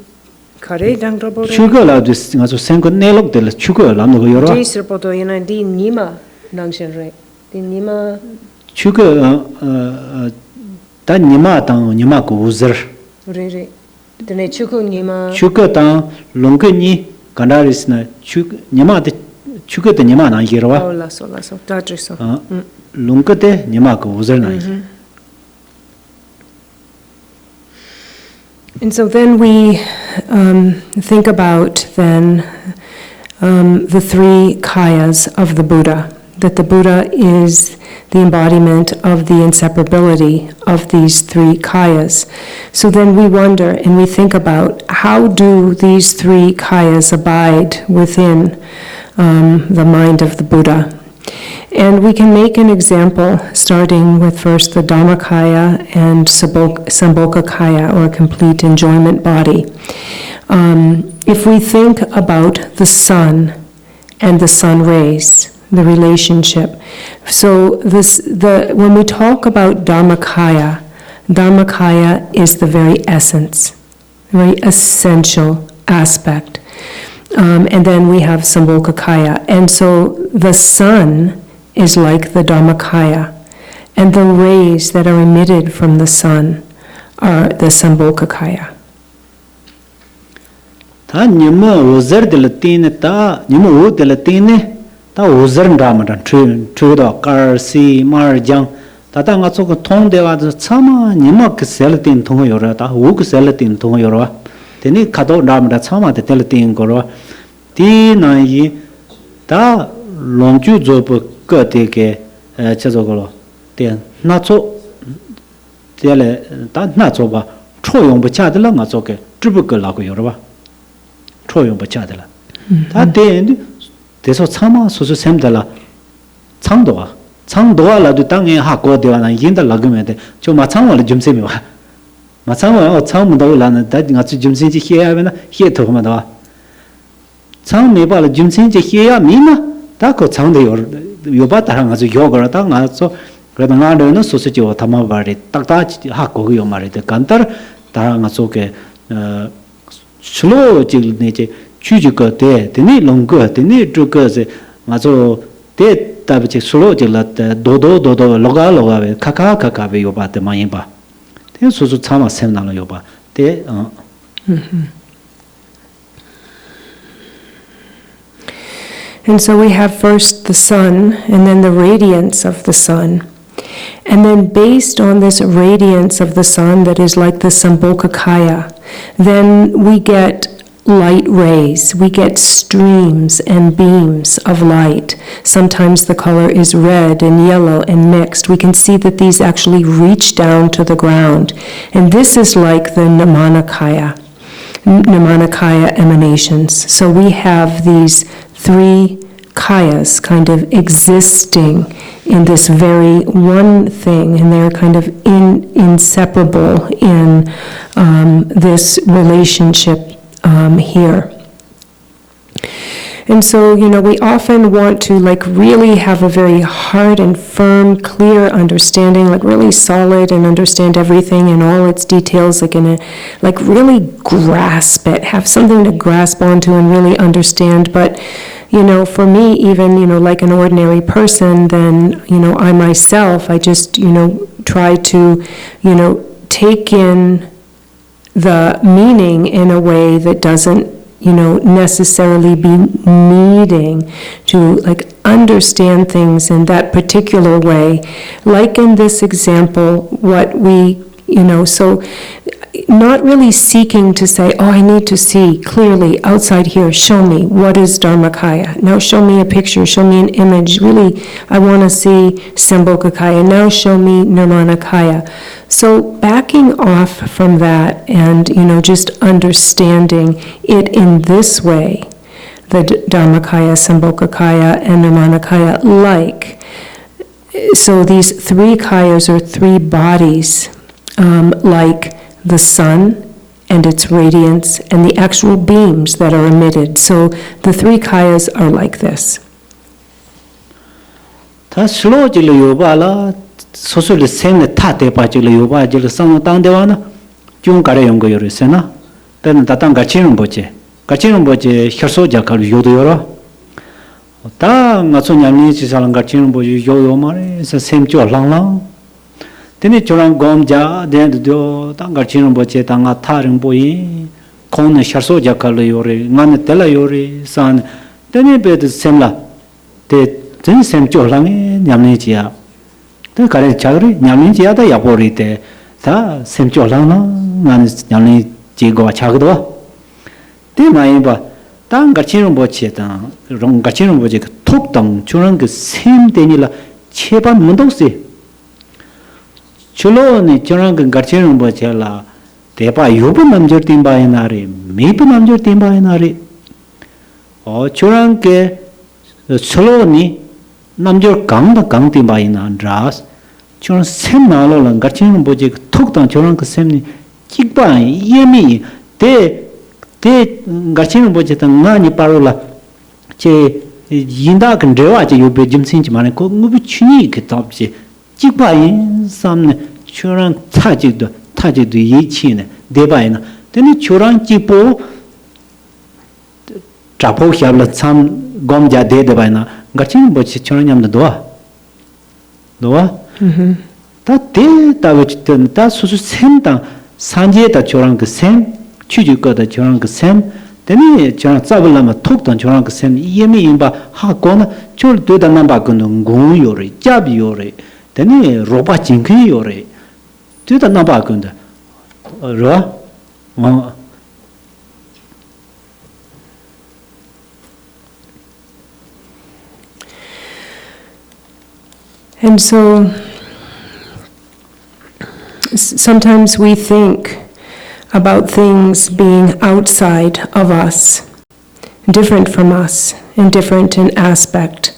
kare dangrabore. 추거 라도 ngaso senko nelok del 추거 lamno yoro Di sirpoto yana di nima nangshen re. Di nima 추거 다 nyama tang nyama ko uzer re. Dene chuko nima. 추거 tang longni kandarisna nyama de 추거 de nyama na yero wa Laso. Dadriso. longke de nyama ko uzer na And so then we think about then the three kayas of the Buddha, that the Buddha is the embodiment of the inseparability of these three kayas. So then we wonder and we think about how do these three kayas abide within the mind of the Buddha. And we can make an example starting with first the Dhammakaya and Sambhogakaya, or complete enjoyment body. If we think about the sun and the sun rays, the relationship. So when we talk about Dhammakaya is the very essence, very essential aspect. And then we have Sambhogakaya. And so the sun is like the Dhammakaya, and the rays that are emitted from the sun are the Sambhogakaya. ta nyama uzer de latine ta nyama u de latine ta uzer ndama da chu da kar si mar jang ta nga so ko thong de wa chama nyama ke selatin thong yora ta u ke selatin thong yora teni khado ndama da chama de telatin goro ti na yi ta longju zo个的给叫做个了，对，那做，对嘞，但那做吧，作用不恰的了，我做个，只不过那个有了吧，作用不恰的了，他对的，这说长嘛，说是什么的了，长多啊了，就当然哈过的话，那应的那个面的，就马长完了就什么吧，马长完我长不到了呢，但我就先去歇下边呢，歇头嘛的话，长没把了，就先去歇下米嘛，大个长的有。요바 다랑 아주 요거라다 나서 그래도 나는 소소지와 담아바리 딱다 하고 요 말이데 간다 다랑 아서게 슬로 지네제 추지거 때 되니 롱거 되니 저거세 아주 때 답지 슬로 질라때 도도 로가베 카카베 요바데 마이바 때 소소 참아 셈나로 요바 때 And so we have first the sun, and then the radiance of the sun. And then based on this radiance of the sun that is like the Sambhogakaya, then we get light rays, we get streams and beams of light. Sometimes the color is red and yellow and mixed. We can see that these actually reach down to the ground. And this is like the Nirmanakaya emanations. So we have these three kayas kind of existing in this very one thing, and they're kind of inseparable in this relationship here. And so, we often want to really have a very hard and firm, clear understanding, really solid, and understand everything in all its details, really grasp it, have something to grasp onto and really understand. But, for me, even, like an ordinary person, then, I myself, I just, try to, take in the meaning in a way that doesn't necessarily be needing to understand things in that particular way. Like in this example, what we, so not really seeking to say, oh, I need to see clearly outside here, show me, what is Dharmakaya? Now show me a picture, show me an image. Really, I want to see Sambhogakaya. Now show me Nirmanakaya. So backing off from that and, just understanding it in this way, the Dharmakaya, Sambhogakaya, and Nirmanakaya, so these three kayas or three bodies, like the sun and its radiance and the actual beams that are emitted. So the three kayas are like this. Ta slow jil yoba la so so le sem le ta te pa jil yoba jil sang tang de wa na jung ga re yong go yore se na pen ta tang ga chin bo che herso ja ka yo do yoro ta nga so nyam ni chi sa lang ga chin bo yo ma re se sem cho lang lang. Tene choran gomja den do tanga chin bo che tanga tharing bo yi kon ne sharso jakal yore ngan tela yore san tene be de semla te ten sem cho lang nyam ni ji ya te kare chagri nyam ni ji ya da ya bo ri te ta sem cho lang na ngan nyam ni ji go chag do te mai ba tanga chin bo che ta rong ga chin bo je thok tang choran ge sem de ni la cheban mun do se cholo ni chorang Garchen bochela tepa yobu namjor timba inari mebu namjor timba inari o chorang ke cholo ni namjor gang timba inan ras chorang sem nalo lang Garchen boche thok tang chorang ke sem ni kikpa yemi te Garchen boche tang nga ni parola che yinda kan rewa che yobe jimsin chi mane ko ngubi chuni ke top che kikpa yin samne choran tajid yi chi ne deba na teni choran chi po trapo hyab la sam gom ja de deba na Garchen bo chi choran yam da doa ta te ta wech ten ta su sem ta sanje ta choran ke sem chu ju ko da choran ke sem teni choran zabla ma thok tan choran ke sem yemi imba ha ko na chol do da na ba ko ngu yore jab yore teni roba jingki yore tuda namba kunda ra And so sometimes we think about things being outside of us, different from us, and different in aspect.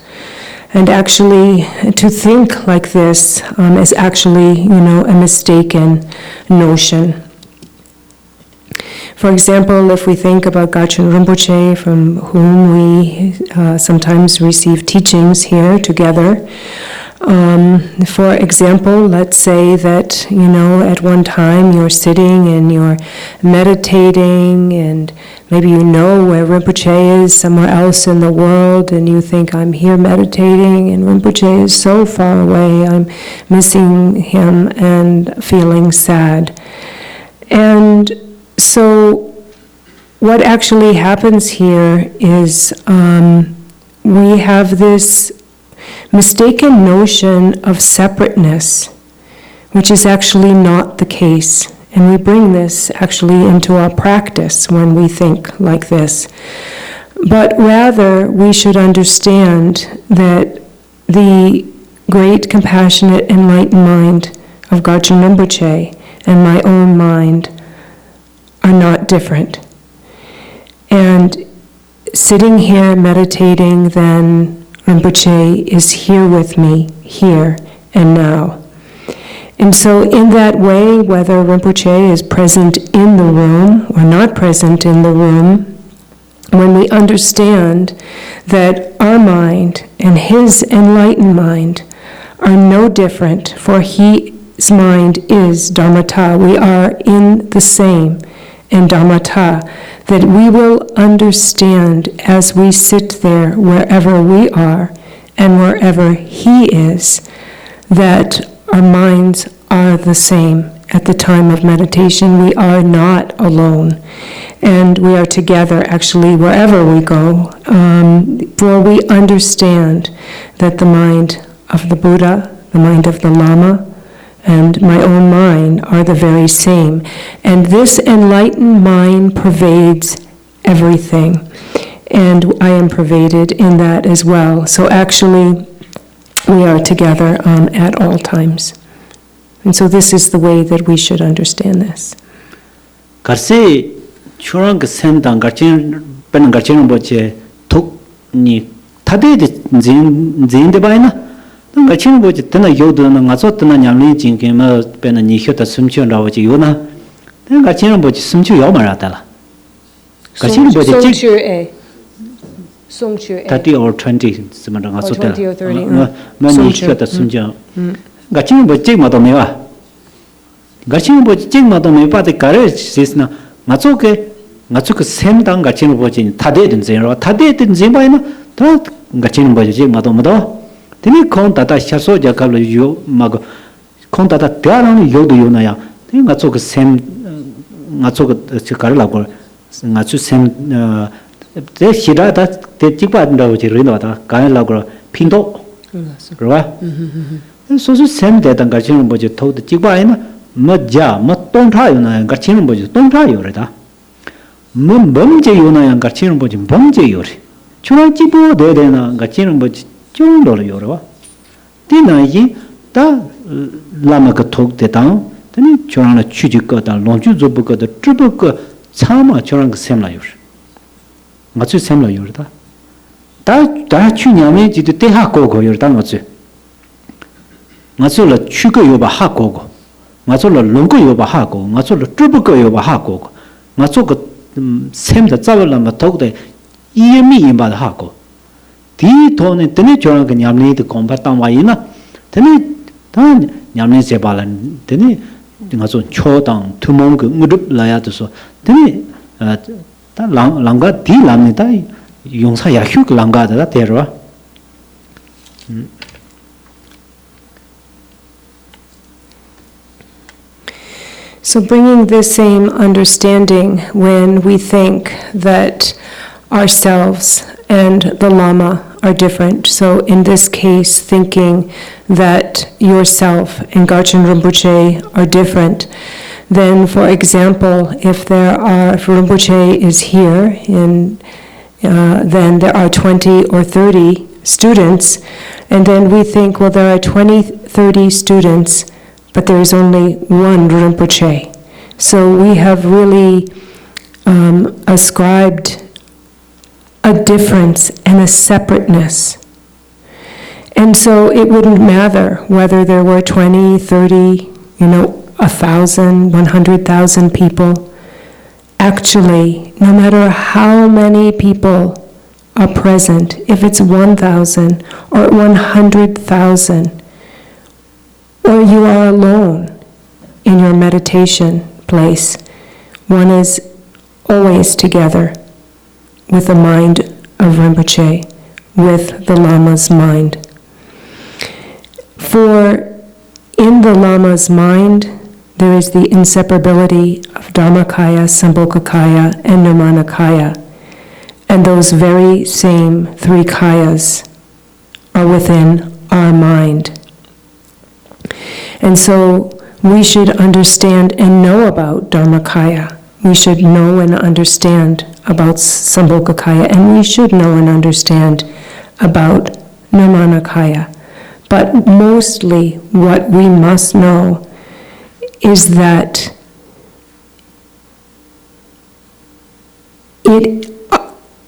And actually, to think like this is actually, a mistaken notion. For example, if we think about Garchen Rinpoche, from whom we sometimes receive teachings here together, for example, let's say that, at one time you're sitting and you're meditating and maybe where Rinpoche is somewhere else in the world and you think, I'm here meditating and Rinpoche is so far away, I'm missing him and feeling sad. And so what actually happens here is we have this mistaken notion of separateness, which is actually not the case. And we bring this actually into our practice when we think like this. But rather, we should understand that the great compassionate enlightened mind of Garchen Rinpoche and my own mind are not different. And sitting here meditating, then Rinpoche is here with me, here and now. And so in that way, whether Rinpoche is present in the room or not present in the room, when we understand that our mind and his enlightened mind are no different, for his mind is Dharmata, we are in the same in Dharmata, that we will understand as we sit there wherever we are and wherever he is, that our minds are the same. At the time of meditation, we are not alone, and we are together actually wherever we go, for we understand that the mind of the Buddha, the mind of the Lama, and my own mind are the very same. And this enlightened mind pervades everything. And I am pervaded in that as well. So actually, we are together at all times. And so this is the way that we should understand this. Garse churang sem dang garchen pen garchen boche tok ni tade de zin de baina garchen boche tena yodo na ngaso tena nyamli jingke ma pen ni hyota sumchu rawo ji yona ten garchen boche sumchu yaw ma ra ta la garchen boche Sumchu 30 or 20 simanda ngaso ta 20 or 30 ma ni hyota sumchu garchen boche ma do mewa garchen boche ma do me pa de kare sisna ngaso ke sem dang garchen boche tade den zero tade den zimbaina ta garchen boche ma do teni kon tata shaso jakalo yo mag kon tata tyarang yo do yo na ya teni ngaso ke sem ngaso ke kar la ko ngaso sem te hira ta te chipa nda ji ri no ta ka la ko pindo ro so sem de dang garchen boche thod chipa ina ma ja ma tong tha yo na garchen boche tong tha yo re ta mun bom je yo na ya garchen boche bom je yo re chura chipo de na garchen boche 좀 놀아 요러와 디나이 다 라마가 톡대당 되니 저랑은 취직거다 논주 접거다 쭈버거 참아 저랑 셈라요 맞지 셈라요 다 취냐면 지도 대하고고 요다 맞지 맞을라 취거 요바 하고고 맞을라 롱거 요바 하고 맞을라 쭈버거 요바 하고 맞을거 셈다 잡을라면 톡대 이해미 임바다 하고 디 돈에 드네 저런 그 냠네도 공부했단 와이나 드네 다 냠네 제발은 드네 가서 초당 투몽 그 무릎 라야도서 드네 다 랑가 디 람니다 용사 야휴 랑가다 데려와 So bringing this same understanding when we think that ourselves and the Lama are different. So in this case, thinking that yourself and Garchen Rinpoche are different, then, for example, if Rinpoche is here, then there are 20 or 30 students, and then we think, well, there are 20, 30 students, but there is only one Rinpoche. So we have really ascribed a difference and a separateness. And so it wouldn't matter whether there were 20, 30, 1,000, 100,000 people. Actually, no matter how many people are present, if it's 1,000 or 100,000, or you are alone in your meditation place, one is always together with the mind of Rinpoche, with the Lama's mind. For in the Lama's mind, there is the inseparability of Dharmakaya, Sambhogakaya, and Nirmanakaya. And those very same three kayas are within our mind. And so we should understand and know about Dharmakaya. We should know and understand about Sambhogakaya, and we should know and understand about Nirmanakaya. But mostly what we must know is that the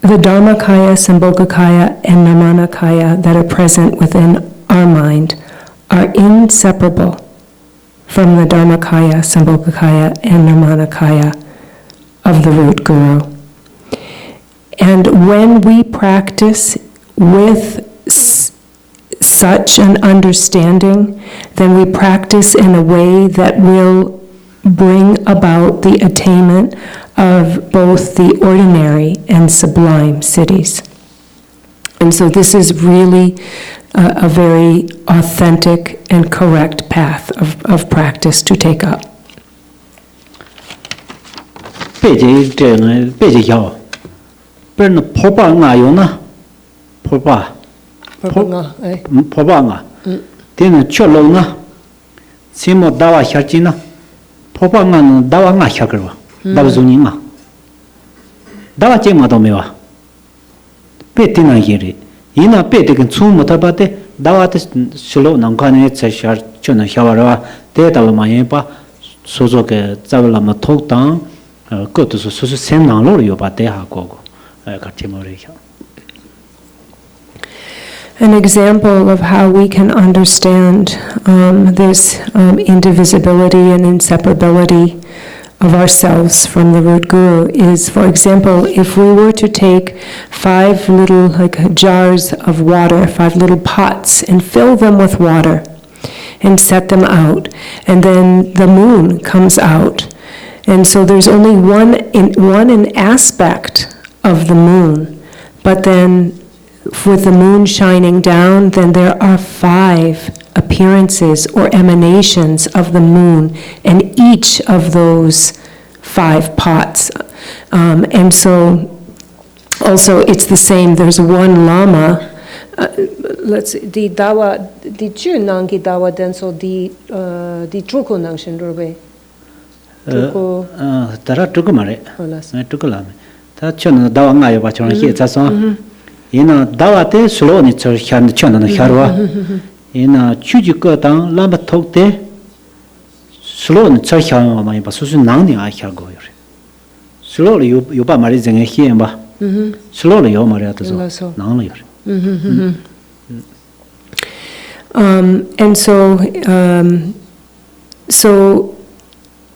Dharmakaya, Sambhogakaya, and Nirmanakaya that are present within our mind are inseparable from the Dharmakaya, Sambhogakaya, and Nirmanakaya of the root guru. And when we practice with such an understanding, then we practice in a way that will bring about the attainment of both the ordinary and sublime cities. And so this is really a very authentic and correct path of practice to take up. Simo dawa Harchina, Popangan Dawanga Hakarwa, Davzuninga. Dawa Chemadomewa. Petina Yeri. Ina Petikan Sumotabate, Dawat Silo Nankane, Sashar, Chuna Havara, Teta Mayepa, Suzuke, Zavalama Toktan, go to Susu Senang Lorio, but they have go. An example of how we can understand this indivisibility and inseparability of ourselves from the root guru is, for example, if we were to take 5 little jars of water, 5 little pots, and fill them with water and set them out, and then the moon comes out, and so there's only one aspect of the moon, but then with the moon shining down, then there are 5 appearances or emanations of the moon, and each of those 5 pots. And so also it's the same, there's one lama. Let's see, di dawa, di chu nangi dawa denso di truko nangshin rube. Tara tukumare, tukulame. Chon dawa ngayo bachon hi zason. Ina dawa te slow ni chor chan chon na harwa. Ina chuji ko tang lamba tokte slow ni chor chan ma ba su su nang ni a kha go yore. Slow yu ba mari zeng hi ba. Slow yo mari at zo nang lo yore. And so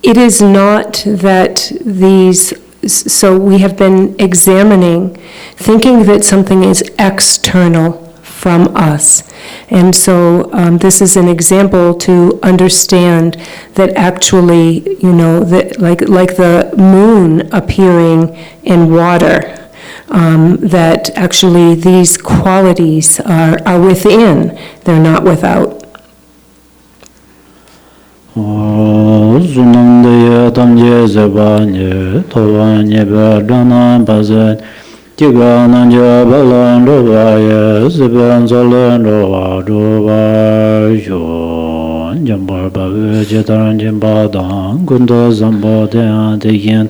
it is not that these. So we have been examining, thinking that something is external from us. And so this is an example to understand that actually, that like the moon appearing in water, that actually these qualities are within, they're not without. Zunamdaya tamje zabanye, tovanye berdana bazet, Tigananja balan rovaya, Ziban zalan rova rovajon, Jambar bagu jetaran jimbadan, Gunda zambo dean degin,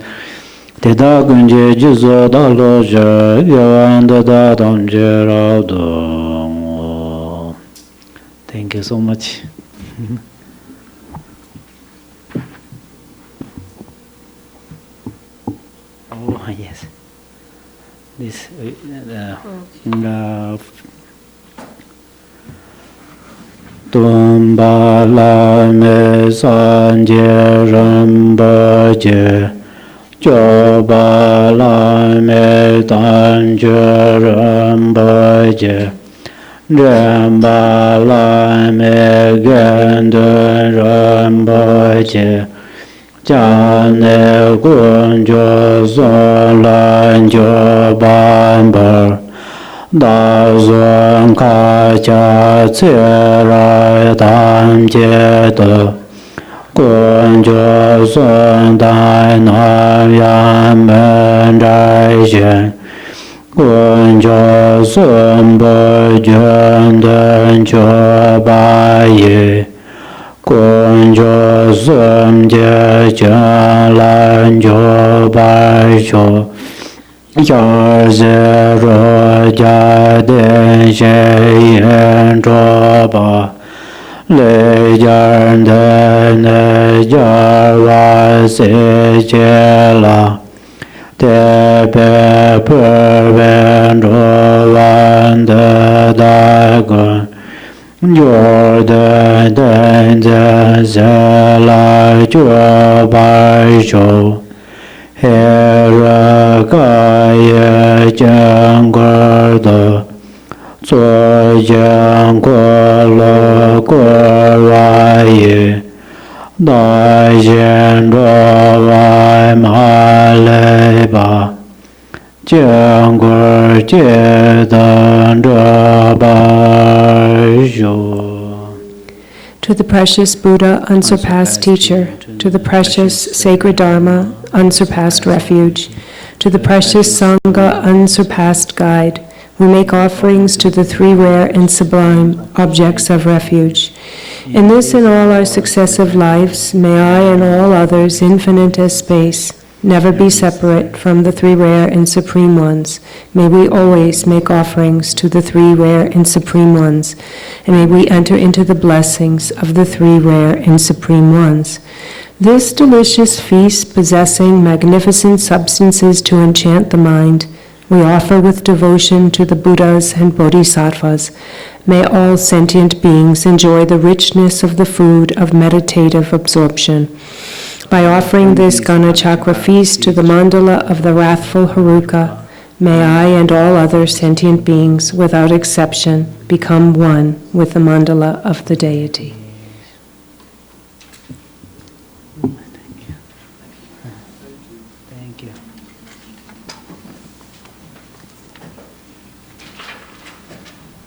Teda gunje jizo da loja, Yavan da tamje raudong. Thank you so much. Oh, yes. This Tumbala me sanje rambaje, Jobala me tanje rambaje, Rambala me gende rambaje, Jane Gunjo Zolan Jobambar Dazon Kacha Tsira Tam Jeto Gunjo Zon Dai Nam Yam Dai Shen Gunjo Zon Bo Jun Den Jobaye Kunjo Sumje Chalan Jobaisho Yarze Roja Den Sheyen Joba Le Jan Den Jarwa Se Chela Tepe Perven Rovan De Dagon Jordan Tenzin Zela Jobai Show Hera Kaya Jangarda Zoi Janguala Guaraye Dai Jendrawai Maleba Jangur Jedan Drabajo. To the precious Buddha, unsurpassed teacher, to the precious sacred Dharma, unsurpassed refuge, to the precious Sangha, unsurpassed guide, we make offerings to the 3 rare and sublime objects of refuge. In this and all our successive lives, may I and all others, infinite as space, never be separate from the three rare and supreme ones. May we always make offerings to the three rare and supreme ones, and may we enter into the blessings of the three rare and supreme ones. This delicious feast, possessing magnificent substances to enchant the mind, we offer with devotion to the Buddhas and Bodhisattvas. May all sentient beings enjoy the richness of the food of meditative absorption. By offering this Gana Chakra feast to the mandala of the wrathful Haruka, may I and all other sentient beings, without exception, become one with the mandala of the deity.